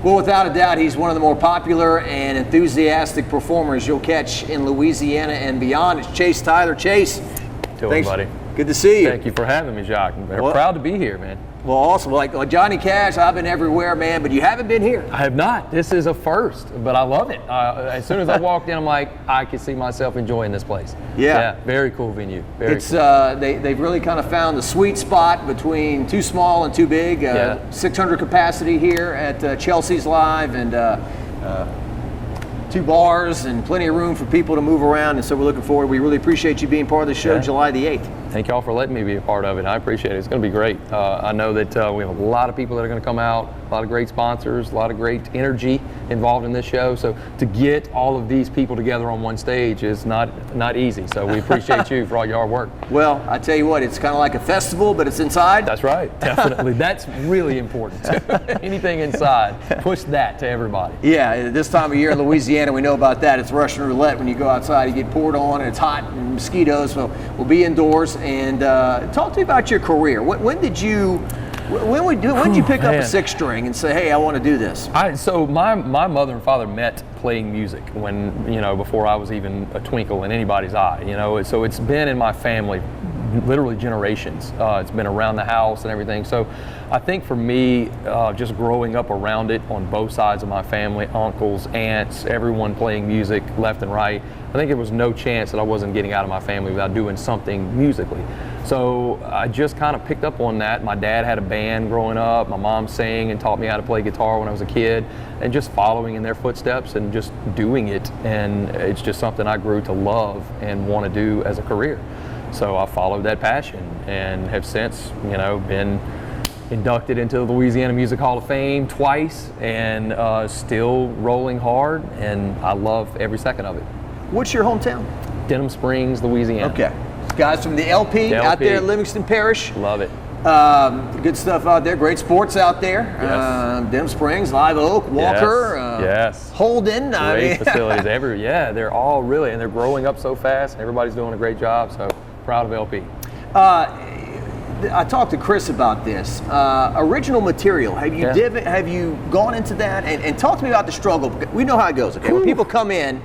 Well, without a doubt, he's one of the more popular and enthusiastic performers you'll catch in Louisiana and beyond. It's Chase Tyler. Chase, thanks, buddy. Good to see you. Thank you for having me, Jacques. We're proud to be here, man. Well, awesome. Like Johnny Cash, I've been everywhere, man, but you haven't been here. I have not. This is a first, but I love it. As soon as I walked in, I'm like, I can see myself enjoying this place. Yeah, very cool venue. It's cool. They've really kind of found the sweet spot between too small and too big. 600 capacity here at Chelsea's Live, and 2 bars and plenty of room for people to move around, and so we're looking forward. We really appreciate you being part of the show, July the 8th. Thank y'all for letting me be a part of it. I appreciate it. It's going to be great. I know that we have a lot of people that are going to come out, a lot of great sponsors, a lot of great energy involved in this show. So to get all of these people together on one stage is not easy. So we appreciate you for all your hard work. Well, I tell you what, it's kind of like a festival, but it's inside. That's right. Definitely. That's really important. Anything inside, push that to everybody. Yeah, this time of year in Louisiana, we know about that. It's Russian roulette. When you go outside, you get poured on, and it's hot, and mosquitoes. So we'll be indoors. And talk to me about your career. When did you pick up a 6-string and say, hey, I want to do this? So my mother and father met playing music when, before I was even a twinkle in anybody's eye, so it's been in my family literally generations. It's been around the house and everything. So I think for me, just growing up around it on both sides of my family, uncles, aunts, everyone playing music left and right, I think there was no chance that I wasn't getting out of my family without doing something musically. So I just kind of picked up on that. My dad had a band growing up. My mom sang and taught me how to play guitar when I was a kid, and just following in their footsteps and just doing it. And it's just something I grew to love and want to do as a career. So I followed that passion and have since, been inducted into the Louisiana Music Hall of Fame twice, and still rolling hard, and I love every second of it. What's your hometown? Denham Springs, Louisiana. Okay. Guys from the LP out there in Livingston Parish. Love it. Good stuff out there. Great sports out there. Yes. Denham Springs, Live Oak, Walker, yes. Holden. Great facilities. They're all really, and they're growing up so fast, and everybody's doing a great job, so proud of LP. I talked to Chris about this. Original material. Have you gone into that? And talk to me about the struggle. We know how it goes, okay? When people come in,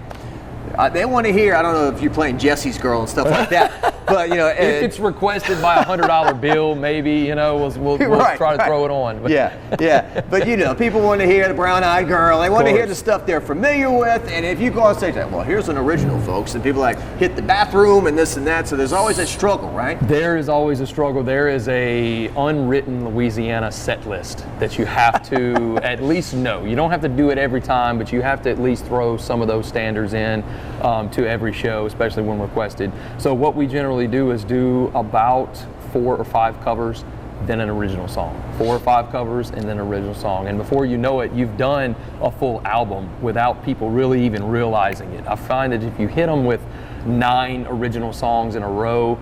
they want to hear, I don't know if you're playing Jesse's Girl and stuff like that, but if it's requested by $100 bill, maybe, we'll try to throw it on. But. Yeah. But people want to hear the Brown Eyed Girl. They want to hear the stuff they're familiar with. And if you go on stage, well, here's an original, folks, and people hit the bathroom and this and that. So there's always a struggle, right? There is always a struggle. There is a unwritten Louisiana set list that you have to at least know. You don't have to do it every time, but you have to at least throw some of those standards in to every show, especially when requested. So what we generally do is do about 4 or 5 covers, then an original song. 4 or 5 covers and then an original song. And before you know it, you've done a full album without people really even realizing it. I find that if you hit them with 9 original songs in a row,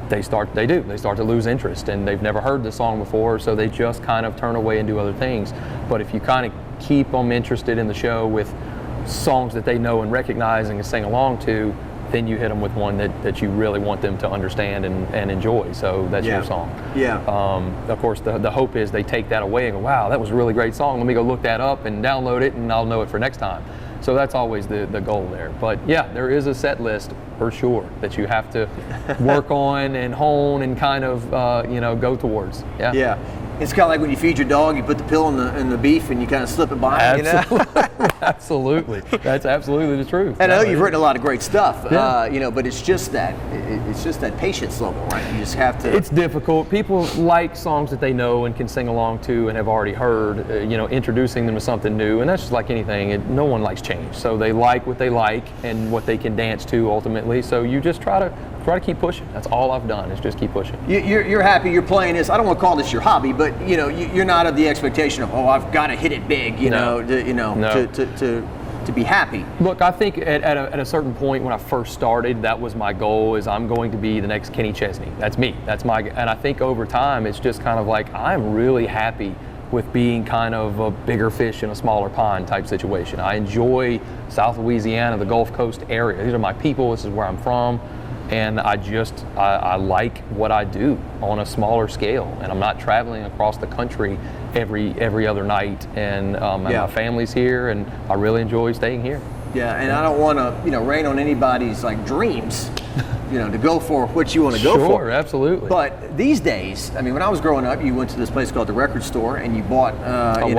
they start to lose interest, and they've never heard the song before, so they just kind of turn away and do other things. But if you kind of keep them interested in the show with songs that they know and recognize and can sing along to, then you hit them with one that you really want them to understand and enjoy. So that's your song. Yeah. Of course, the hope is they take that away and go, wow, that was a really great song. Let me go look that up and download it, and I'll know it for next time. So that's always the goal there. But yeah, there is a set list for sure that you have to work on and hone and kind of go towards. Yeah. It's kind of like when you feed your dog, you put the pill in the beef and you kind of slip it by. Absolutely. That's absolutely the truth. And I know you've written a lot of great stuff, but it's just that patience level, right? You just have to. It's difficult. People like songs that they know and can sing along to and have already heard. Introducing them to something new, and that's just like anything. No one likes change, so they like what they like and what they can dance to ultimately. So you just try to keep pushing. That's all I've done is just keep pushing. You're happy you're playing this. I don't want to call this your hobby, but you're not of the expectation of I've got to hit it big. To be happy. Look, I think at a certain point when I first started, that was my goal. Is I'm going to be the next Kenny Chesney. That's me. And I think over time it's just kind of like I'm really happy with being kind of a bigger fish in a smaller pond type situation. I enjoy South Louisiana, the Gulf Coast area. These are my people. This is where I'm from. and I like what I do on a smaller scale, and I'm not traveling across the country every other night, and my family's here, and I really enjoy staying here. Yeah, and I don't want to, rain on anybody's like dreams, to go for what you want to go for. Sure, absolutely. But these days, I mean, when I was growing up, you went to this place called the Record Store, and you bought, you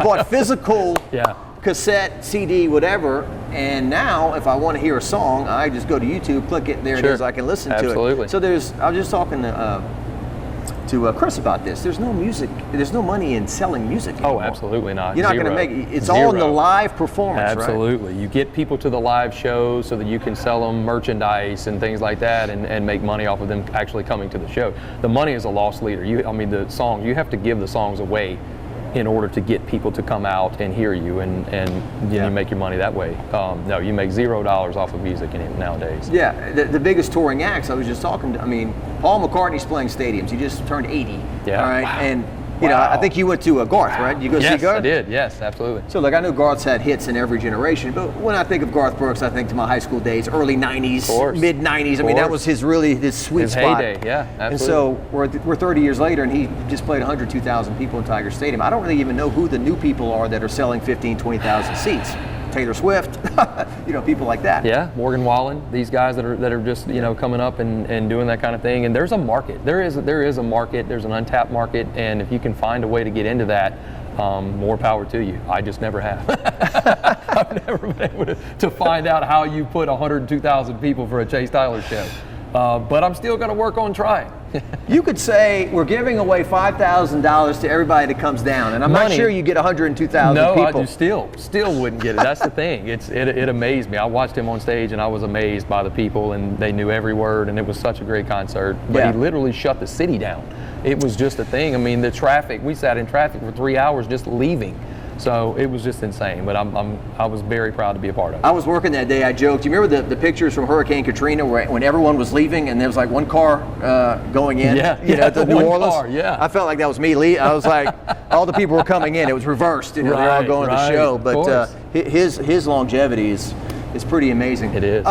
bought physical cassette, CD, whatever. And now, if I want to hear a song, I just go to YouTube, click it, there it is, I can listen to it. So I was just talking to Chris about this. There's no money in selling music anymore. Oh, absolutely not. You're not going to make it. It's all in the live performance, absolutely. Right? You get people to the live shows so that you can sell them merchandise and things like that, and make money off of them actually coming to the show. The money is a loss leader. The songs, you have to give the songs away in order to get people to come out and hear you, and you make your money that way. No, you make $0 off of music nowadays. Yeah, the biggest touring acts, I was just talking to, Paul McCartney's playing stadiums. He just turned 80. Yeah. All right, and I think you went to Garth, right? You go see Garth? Yes, I did. Yes, absolutely. So, I know Garth's had hits in every generation, but when I think of Garth Brooks, I think to my high school days, early '90s, mid '90s. That was his sweet spot. Heyday. Yeah, absolutely. And so we're 30 years later, and he just played 102,000 people in Tiger Stadium. I don't really even know who the new people are that are selling 15, 20,000 seats. Taylor Swift, people like that. Yeah, Morgan Wallen, these guys that are just coming up and doing that kind of thing. And there's a market. There is a market. There's an untapped market, and if you can find a way to get into that, more power to you. I just never have. I've never been able to find out how you put 102,000 people for a Chase Tyler show. But I'm still going to work on trying. You could say we're giving away $5,000 to everybody that comes down, and I'm not sure you get 102,000 people. No, I still wouldn't get it. That's the thing. It amazed me. I watched him on stage, and I was amazed by the people, and they knew every word, and it was such a great concert. But he literally shut the city down. It was just a thing. The traffic. We sat in traffic for 3 hours just leaving. So it was just insane, but I was very proud to be a part of it. I was working that day. I joked. You remember the pictures from Hurricane Katrina when everyone was leaving and there was like one car going in? To New Orleans. Car, I felt like that was me. I was like, all the people were coming in. It was reversed. They're all going to the show. But his longevity is pretty amazing. It is.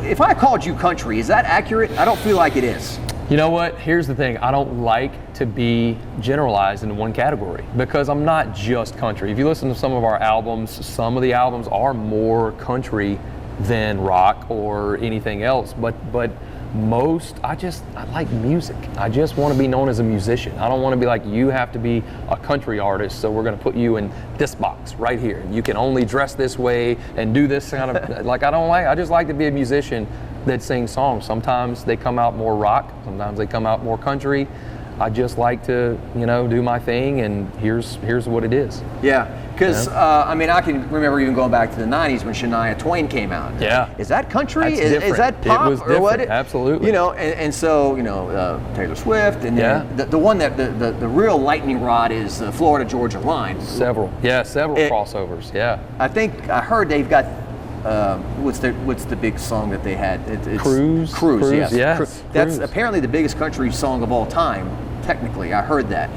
If I called you country, is that accurate? I don't feel like it is. You know what? Here's the thing. I don't like to be generalized into one category because I'm not just country. If you listen to some of our albums, some of the albums are more country than rock or anything else. But most, I like music. I just want to be known as a musician. I don't want to be like, you have to be a country artist, so we're going to put you in this box right here. You can only dress this way and do this kind of, I just like to be a musician that sing songs. Sometimes they come out more rock, sometimes they come out more country. I just like to, do my thing, and here's what it is. Yeah, because I can remember even going back to the '90s when Shania Twain came out. Yeah, is that country? Is that pop? It was different. Or what? Absolutely. And so Taylor Swift, and then the one that the real lightning rod is the Florida Georgia line. Several crossovers. Yeah, I think I heard they've got. What's the big song that they had? It's Cruise. Yes. That's apparently the biggest country song of all time. Technically, I heard that.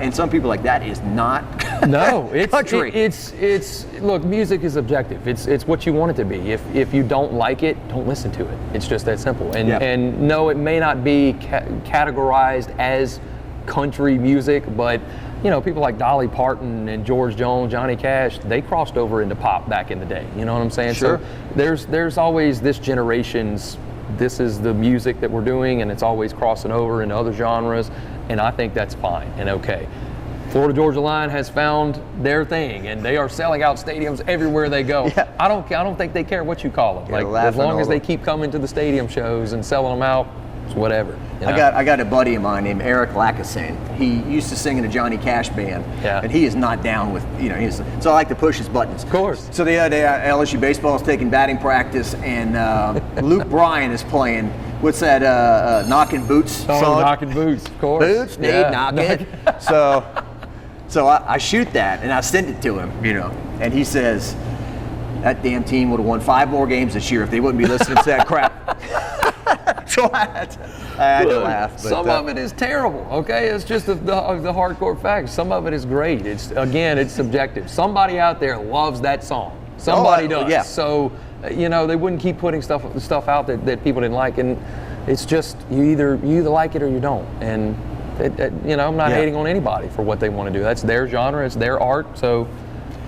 And some people are like, that is not country. It's look, music is objective. It's what you want it to be. If you don't like it, don't listen to it. It's just that simple. And no, it may not be categorized as country music, but people like Dolly Parton and George Jones, Johnny Cash, they crossed over into pop back in the day. You know what I'm saying? Sure. So there's always this generation's, this is the music that we're doing, and it's always crossing over into other genres, and I think that's fine and okay. Florida Georgia Line has found their thing, and they are selling out stadiums everywhere they go. Yeah. I don't think they care what you call them. As long as they keep coming to the stadium shows and selling them out, it's whatever. I got a buddy of mine named Eric Lackassen. He used to sing in a Johnny Cash band, and he is not down with so I like to push his buttons. Of course. So the other day, LSU baseball is taking batting practice, and Luke Bryan is playing. What's that? Knockin' Boots song? Knockin' Boots, of course. Boots need knockin'. So I shoot that and I send it to him, and he says, that damn team would have won 5 more games this year if they wouldn't be listening to that crap. So I had to laugh. But, some of it is terrible, okay? It's just the hardcore facts. Some of it is great. It's subjective. Somebody out there loves that song. Somebody does. Yeah. So, they wouldn't keep putting stuff out that people didn't like, and it's just you either like it or you don't. And I'm not hating on anybody for what they want to do. That's their genre. It's their art. So,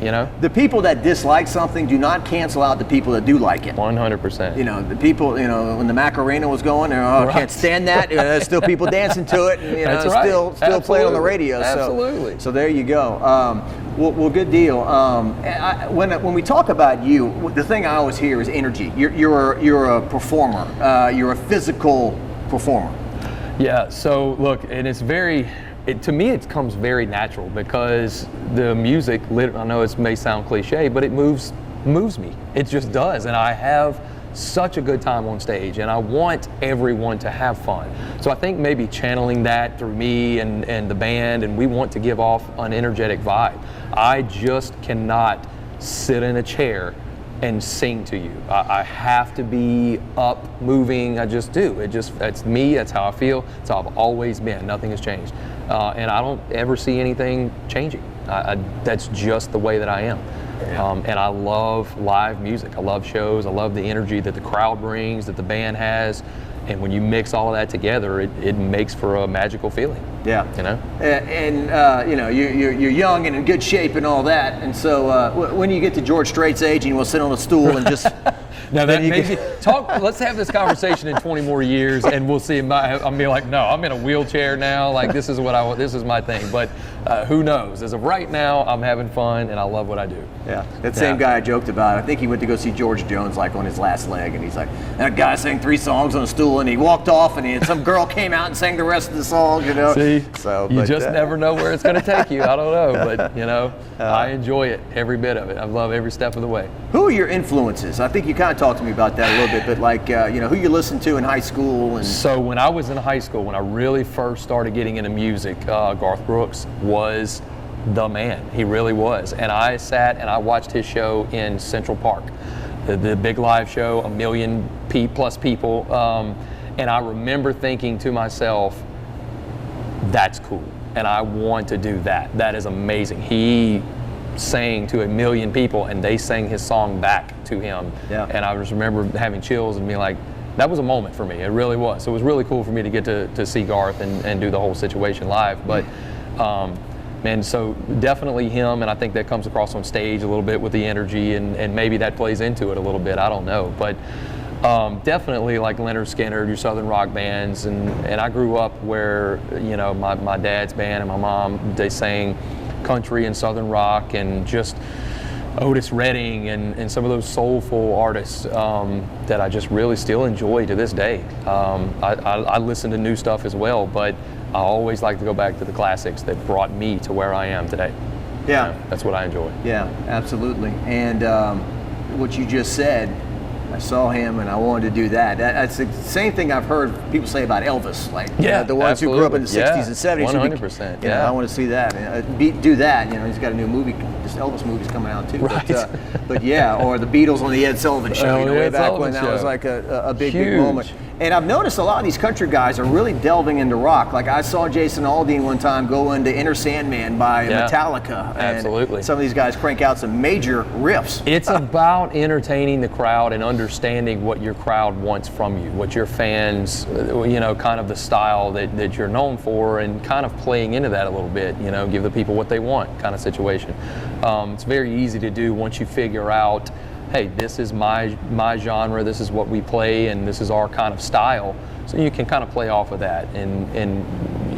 the people that dislike something do not cancel out the people that do like it. 100%. The people, when the Macarena was going, I can't stand that. There's still people dancing to it, and That's right. still playing on the radio. Absolutely. So there you go. Well, good deal. When we talk about you, the thing I always hear is energy. You're a performer. You're a physical performer. Yeah. So look, and it's to me, it comes very natural because the music, I know it may sound cliche, but it moves me. It just does. And I have such a good time on stage, and I want everyone to have fun. So I think maybe channeling that through me and the band, and we want to give off an energetic vibe. I just cannot sit in a chair and sing to you. I have to be up, moving. I just do. That's me. That's how I feel. That's how I've always been. Nothing has changed. And I don't ever see anything changing. That's just the way that I am. Yeah. And I love live music. I love shows. I love the energy that the crowd brings, that the band has. And when you mix all of that together, it makes for a magical feeling. Yeah. You're young and in good shape and all that. And so when you get to George Strait's age and you will sit on a stool and just Now that maybe let's have this conversation in 20 more years, and we'll see. I'm be like, no, I'm in a wheelchair now. Like this is what I want. This is my thing. But who knows? As of right now, I'm having fun and I love what I do. Yeah, that same guy I joked about. I think he went to go see George Jones like on his last leg, and he's like, that guy sang 3 songs on a stool, and he walked off, and some girl came out and sang the rest of the song. See, you just never know where it's going to take you. I don't know, but I enjoy it, every bit of it. I love every step of the way. Who are your influences? I think you kind of talked to me about that a little bit, but like, who you listened to in high school? And so when I was in high school, when I really first started getting into music, Garth Brooks was the man. He really was. And I sat and I watched his show in Central Park, the big live show, 1 million plus people. And I remember thinking to myself, that's cool. And I want to do that. That is amazing. He sang to 1 million people and they sang his song back to him. Yeah. And I just remember having chills and being like, that was a moment for me. It really was. So it was really cool for me to get to see Garth and do the whole situation live. But and so definitely him, and I think that comes across on stage a little bit with the energy, and maybe that plays into it a little bit. I don't know. But definitely like Leonard Skinner, your Southern rock bands, and I grew up where, my dad's band and my mom, they sang country and Southern rock and just Otis Redding and some of those soulful artists that I just really still enjoy to this day. I listen to new stuff as well, but I always like to go back to the classics that brought me to where I am today. Yeah. That's what I enjoy. Yeah, absolutely. And what you just said, I saw him and I wanted to do that. That's the same thing I've heard people say about Elvis, like the ones absolutely. who grew up in the 60s and 70s. 100%. I want to see that. Do that. He's got a new movie. This Elvis movie's coming out too. Right. But or the Beatles on the Ed Sullivan Show. Way back when that was like a big moment. And I've noticed a lot of these country guys are really delving into rock. Like I saw Jason Aldean one time go into Enter Sandman by Metallica. Absolutely. And some of these guys crank out some major riffs. It's about entertaining the crowd and understanding what your crowd wants from you, what your fans, kind of the style that you're known for, and kind of playing into that a little bit, give the people what they want kind of situation. It's very easy to do once you figure out, hey, this is my genre, this is what we play, and this is our kind of style. So you can kind of play off of that. And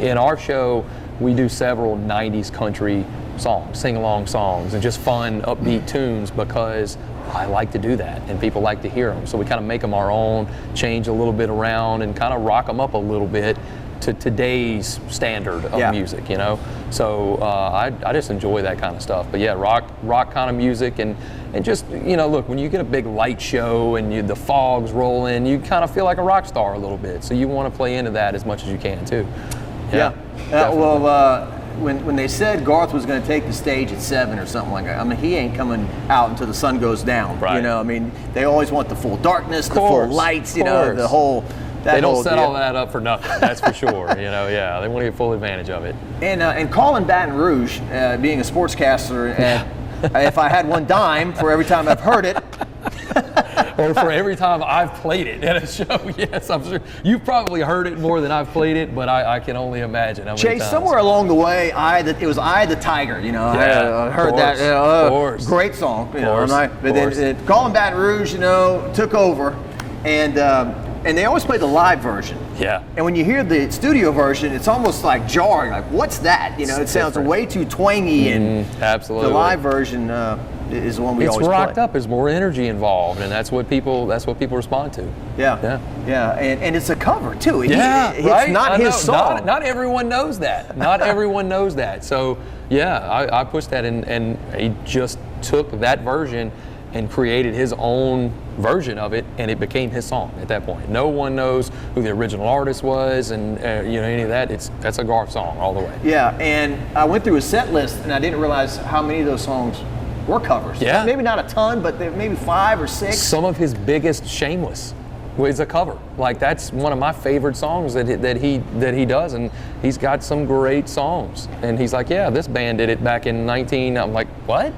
in our show, we do several 90s country songs, sing-along songs, and just fun, upbeat tunes because I like to do that, and people like to hear them. So we kind of make them our own, change a little bit around, and kind of rock them up a little bit to today's standard of music, So I just enjoy that kind of stuff. But rock kind of music, and just, look, when you get a big light show and the fog's rolling, you kind of feel like a rock star a little bit. So you want to play into that as much as you can too. When they said Garth was going to take the stage at 7 or something like that, he ain't coming out until the sun goes down. Right. They always want the full darkness, the full lights, the whole. They don't set all that up for nothing, that's for sure. They want to get full advantage of it. And calling Baton Rouge, being a sportscaster at If I had one dime for every time I've heard it. Or for every time I've played it at a show, yes, I'm sure. You've probably heard it more than I've played it, but I can only imagine how many Chase, times. somewhere along the way, it was I the Tiger, you know. Yeah, I heard course, that. of course. Great song. You know, Course, but then course. Calling Baton Rouge, you know, took over, and they always play the live version. Yeah. And when you hear the studio version, it's almost like jarring. Like, what's that? You know, It's it sounds different. way too twangy, and Absolutely. the live version is the one we It's always rocked play. up. There's more energy involved, and that's what people respond to. Yeah, and it's a cover too. It's Right? not I his know. song. Not everyone knows that. Not everyone knows that. So yeah, I pushed that, and he just took that version and created his own version of it, and it became his song at that point. No one knows who the original artist was, and you know, any of that. That's a Garth song all the way. Yeah, and I went through his set list, and I didn't realize how many of those songs were covers. Yeah. Maybe not a ton, but maybe 5 or 6. Some of his biggest, Shameless, is a cover. Like, that's one of my favorite songs that he does, and he's got some great songs. And he's like, yeah, this band did it back in 19. I'm like, what?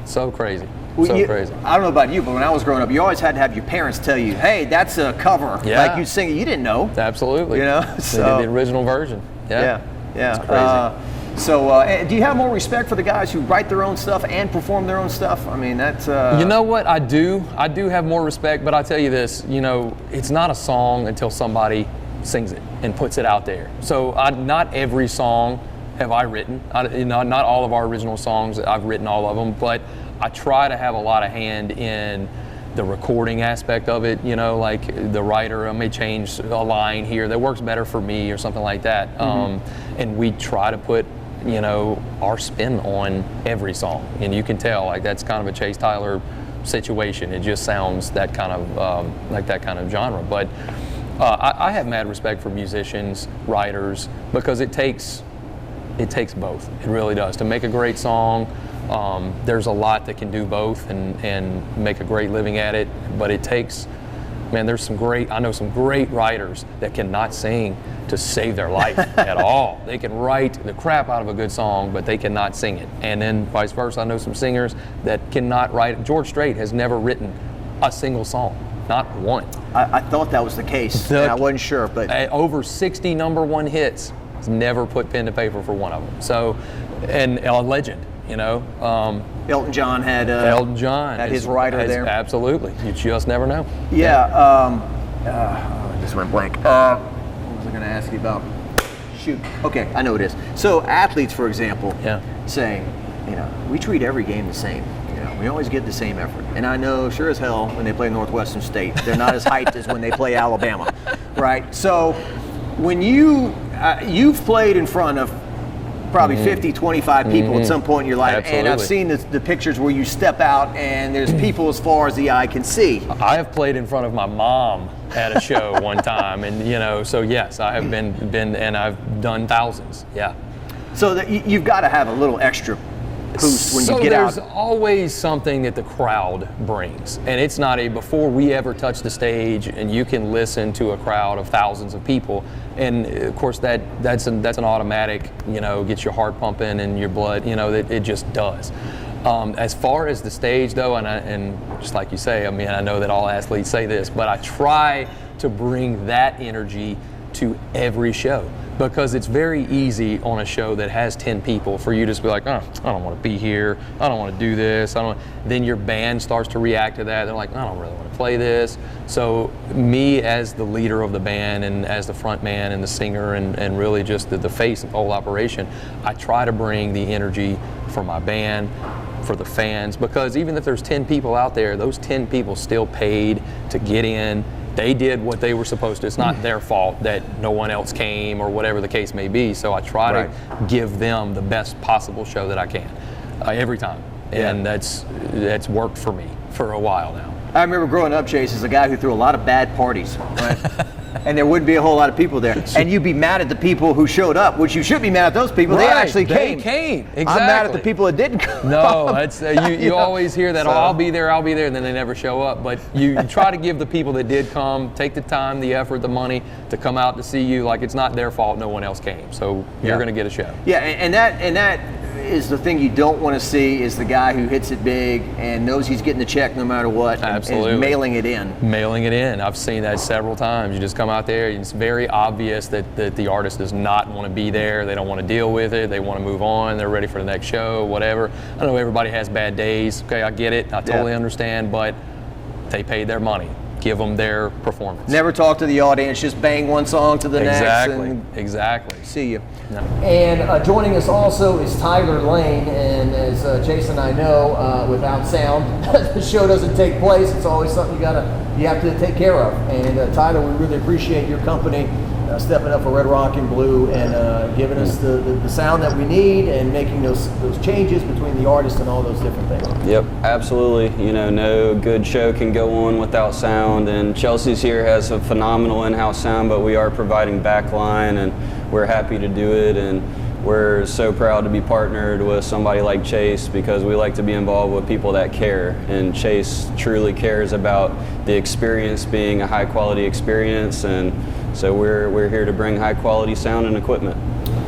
So crazy. Crazy. I don't know about you, but when I was growing up, you always had to have your parents tell you, hey, that's a cover. Yeah. Like, you'd sing it, you didn't know. Absolutely. You know? They did the original version. Yeah. Yeah. It's crazy. So, do you have more respect for the guys who write their own stuff and perform their own stuff? I mean, that's... You know what? I do have more respect, but I'll tell you this, you know, it's not a song until somebody sings it and puts it out there. So not every song have I written. Not all of our original songs, I've written all of them, but I try to have a lot of hand in the recording aspect of it, you know, like the writer may change a line here that works better for me or something like that. And we try to put, you know, our spin on every song, and you can tell like that's kind of a Chase Tyler situation. It just sounds that kind of like that kind of genre. But I have mad respect for musicians, writers, because it takes both. It really does. To make a great song, there's a lot that can do both and make a great living at it. But it takes, man, I know some great writers that cannot sing to save their life at all. They can write the crap out of a good song, but they cannot sing it. And then vice versa, I know some singers that cannot write. George Strait has never written a single song, not one. I thought that was the case, and I wasn't sure, but... Over 60 #1 hits, he's never put pen to paper for one of them. So, and a legend, you know. Elton John had his writer there. Absolutely. You just never know. Yeah. I just went blank. What was I going to ask you about? Shoot. Okay, I know it is. So athletes, for example, say, you know, we treat every game the same. You know, we always get the same effort. And I know, sure as hell, when they play Northwestern State, they're not as hyped as when they play Alabama, right? So when you've played in front of probably 50, 25 people at some point in your life. Absolutely. And I've seen the pictures where you step out and there's people as far as the eye can see. I have played in front of my mom at a show one time, and you know, so yes, I have been and I've done thousands. Yeah. So that you've got to have a little extra boost when you get out. So there's always something that the crowd brings, and it's not before we ever touch the stage, and you can listen to a crowd of thousands of people, and of course that's an automatic, you know, gets your heart pumping and your blood, you know, it just does. As far as the stage though, and just like you say, I mean, I know that all athletes say this, but I try to bring that energy to every show. Because it's very easy on a show that has 10 people for you to just be like, oh, I don't want to be here. I don't want to do this. Then your band starts to react to that. They're like, I don't really want to play this. So me as the leader of the band and as the front man and the singer and really just the face of the whole operation, I try to bring the energy for my band, for the fans, because even if there's 10 people out there, those 10 people still paid to get in. They did what they were supposed to. It's not their fault that no one else came or whatever the case may be. So I try to give them the best possible show that I can every time. And that's worked for me for a while now. I remember growing up, Chase, as a guy who threw a lot of bad parties, right? And there wouldn't be a whole lot of people there. And you'd be mad at the people who showed up, which you should be mad at those people. They actually came. They came, exactly. I'm mad at the people that didn't come. No, that's, you always hear that, I'll be there, and then they never show up. But you try to give the people that did come, take the time, the effort, the money to come out to see you. Like, it's not their fault no one else came. So you're going to get a show. Yeah, and that is the thing you don't want to see is the guy who hits it big and knows he's getting the check no matter what. Absolutely. And is mailing it in. Mailing it in. I've seen that several times. You just come out there and it's very obvious that the artist does not want to be there. They don't want to deal with it. They want to move on. They're ready for the next show, whatever. I know everybody has bad days. Okay, I get it. I totally understand, but they paid their money. Give them their performance. Never talk to the audience, just bang one song to the next. Exactly. See you. No. And joining us also is Tyler Lane, and as Jason and I know, without sound, the show doesn't take place. It's always something you have to take care of. And Tyler, we really appreciate your company, stepping up for Red, Rock, and Blue, and giving us the sound that we need, and making those changes between the artists and all those different things. Yep, absolutely. You know, no good show can go on without sound, and Chelsea's here has a phenomenal in-house sound, but we are providing backline, and we're happy to do it, and we're so proud to be partnered with somebody like Chase, because we like to be involved with people that care, and Chase truly cares about the experience being a high quality experience, and so we're here to bring high quality sound and equipment.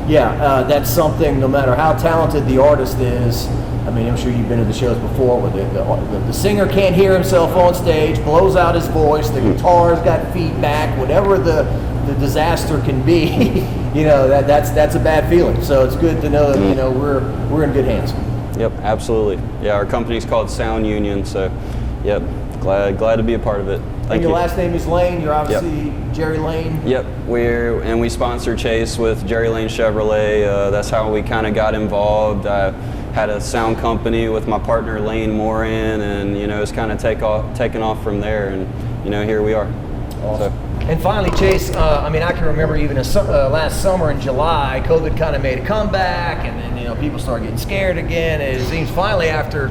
Yeah, that's something, no matter how talented the artist is. I mean, I'm sure you've been to the shows before where the singer can't hear himself on stage, blows out his voice, the guitar's got feedback, whatever the disaster can be, you know, that's a bad feeling. So it's good to know that, you know, we're in good hands. Yep, absolutely. Yeah, our company's called Sound Union, so yep, glad to be a part of it. And your last name is Lane. You're obviously Jerry Lane. Yep, we sponsor Chase with Jerry Lane Chevrolet. That's how we kind of got involved. I had a sound company with my partner Lane Morin, and you know, it's kind of taken off from there, and you know, here we are. Awesome. And finally, Chase, I mean, I can remember even last summer in July, COVID kind of made a comeback, and then, you know, people started getting scared again. And it seems finally, after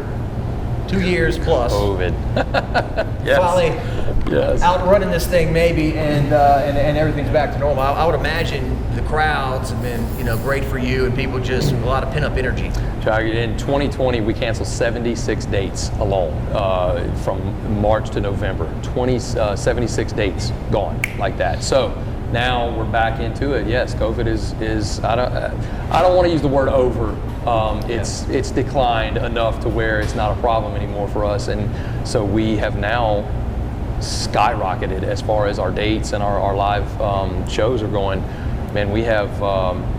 2 years plus, COVID. Yes. Finally outrunning this thing maybe, and everything's back to normal. I would imagine the crowds have been, you know, great for you, and people just a lot of pent-up energy. In 2020, we canceled 76 dates alone from March to November. 76 dates gone like that. So now we're back into it. Yes, COVID is I don't want to use the word over. It's declined enough to where it's not a problem anymore for us, and so we have now skyrocketed as far as our dates and our live shows are going. Man, we have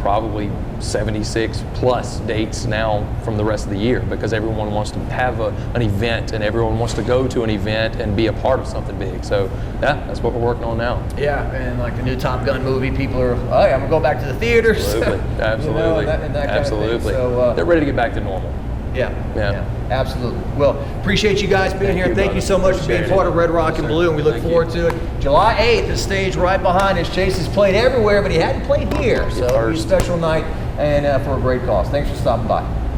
probably 76 plus dates now from the rest of the year, because everyone wants to have an event, and everyone wants to go to an event and be a part of something big. So yeah, that's what we're working on now. Yeah, and like the new Top Gun movie, people are, oh yeah, I'm gonna go back to the theaters. Absolutely, absolutely, you know, and that absolutely. Kind of thing. So, they're ready to get back to normal. Yeah, absolutely. Well, appreciate you guys being here. Thank you so much for being part of Red, Rock, and Blue, and we look forward to it. July 8th, the stage right behind us. Chase has played everywhere, but he hadn't played here, so it'll be a special night and for a great cause. Thanks for stopping by.